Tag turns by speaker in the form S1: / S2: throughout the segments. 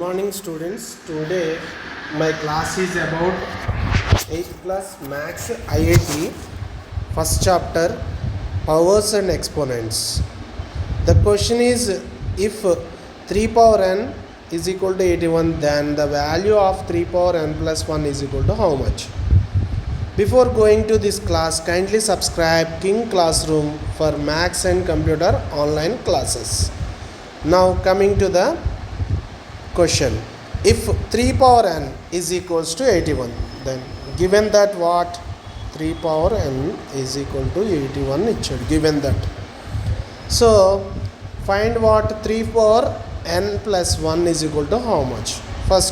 S1: morning students. Today my class is about 8th class Maths IIT first chapter powers and exponents. The question is, if 3 power n is equal to 81, then the value of 3 power n plus 1 is equal to how much? Before going to this class, kindly subscribe King Classroom for Maths and Computer online classes. Now coming to the question, if 3 power n is equals to 81, then given that what 3 power n is equal to 81 it should given that. So find what 3 power n plus 1 is equal to how much. First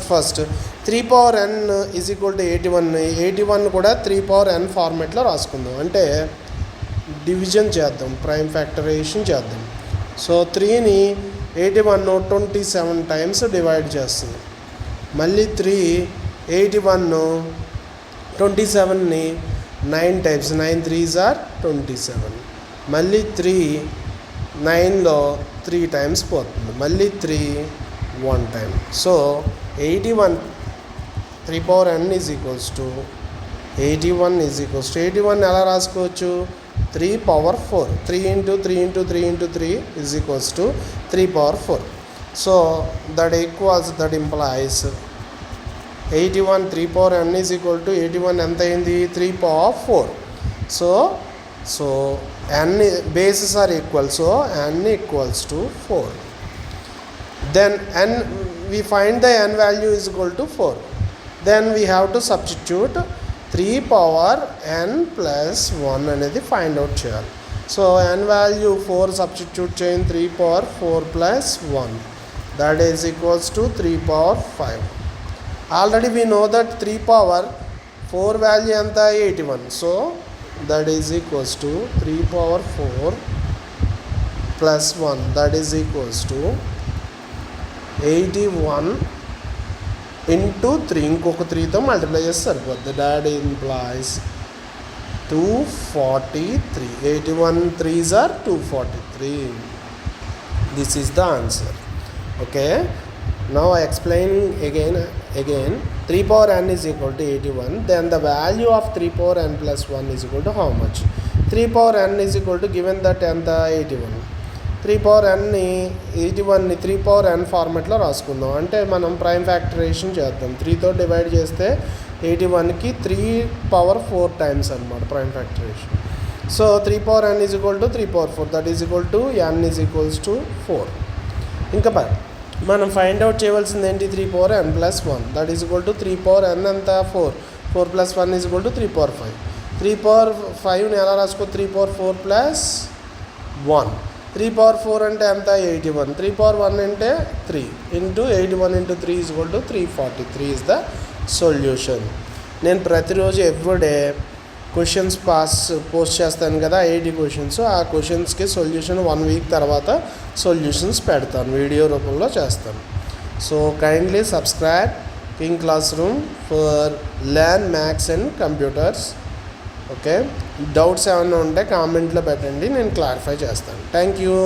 S1: 3 power n is equal to 81 కూడా 3 power n ఫార్మాట్లో రాసుకుందాం. అంటే division చేద్దాం, prime factorisation చేద్దాం. So 3ని 81 27 times divide చేస్తుంది. మళ్ళీ 81 27ని 9 times, 9 3s are 27. మళ్ళీ 9లో 3 times పోతుంది, మళ్ళీ 1 time. So 81 3 power n is equals to 81 ఎలా రాసుకోవచ్చు? 3 power 4, 3 into 3 into 3 into 3 is equals to 3 power 4. So that implies 81 3 power n is equal to 81 ఎంత అయింది? 3 power 4. So n bases are equal, so n equals to 4. Then n, we find the n value is equal to 4. Then we have to substitute 3 power n plus 1 అనేది find out చేయాలి. So n value 4 substitute చేయండి, 3 power 4 plus 1, that is equals to 3 power 5. Already we know that 3 power 4 value ఎంత? 81. So that is equals to 3 power 4 plus 1, that is equals to 81 into 3, ఇంకొక 3తో multiply చేస్తే సరిపోద్ది. That implies 243. 81 3s are 243. This is the answer. Okay, now I explain again 3 power n is equal to 81, then the value of 3 power n plus 1 is equal to how much? 3 power n is equal to given that ఎంత? 81. 3 power nని 81ని 3 power n ఫార్మాట్లో రాసుకుందాం. అంటే మనం prime factorisation చేద్దాం. 3తో divide చేస్తే 81కి 3 power 4 times అనమాట prime factorization. So 3 power n is equal to 3 power 4, that is equal to n is equals to 4. ఇంకా మనం ఫైండ్ అవుట్ చేయవలసింది ఏంటి? 3 power n plus 1, that is equal to 3 power n ఎంత? 4 plus 1 is equal to 3 power 5. 3 power 5ని ఎలా రాసుకో? 3 power 4 plus 1. 3 power 4 అంటే ఎంత? 81. 3 power 1 అంటే 3 into 81 into 3 is equal to 343 is the solution. నేను ప్రతిరోజు ఎవ్రీడే క్వశ్చన్స్ పోస్ట్ చేస్తాను కదా, 80 క్వశ్చన్స్. ఆ క్వశ్చన్స్కి సొల్యూషన్ 1 వీక్ తర్వాత సొల్యూషన్స్ పెడతాను, వీడియో రూపంలో చేస్తాను. So kindly subscribe king class room for learn maths and computers. Okay, doubts ఏమైనా ఉంటే కామెంట్లో పెట్టండి, నేను క్లారిఫై చేస్తాను. Thank you.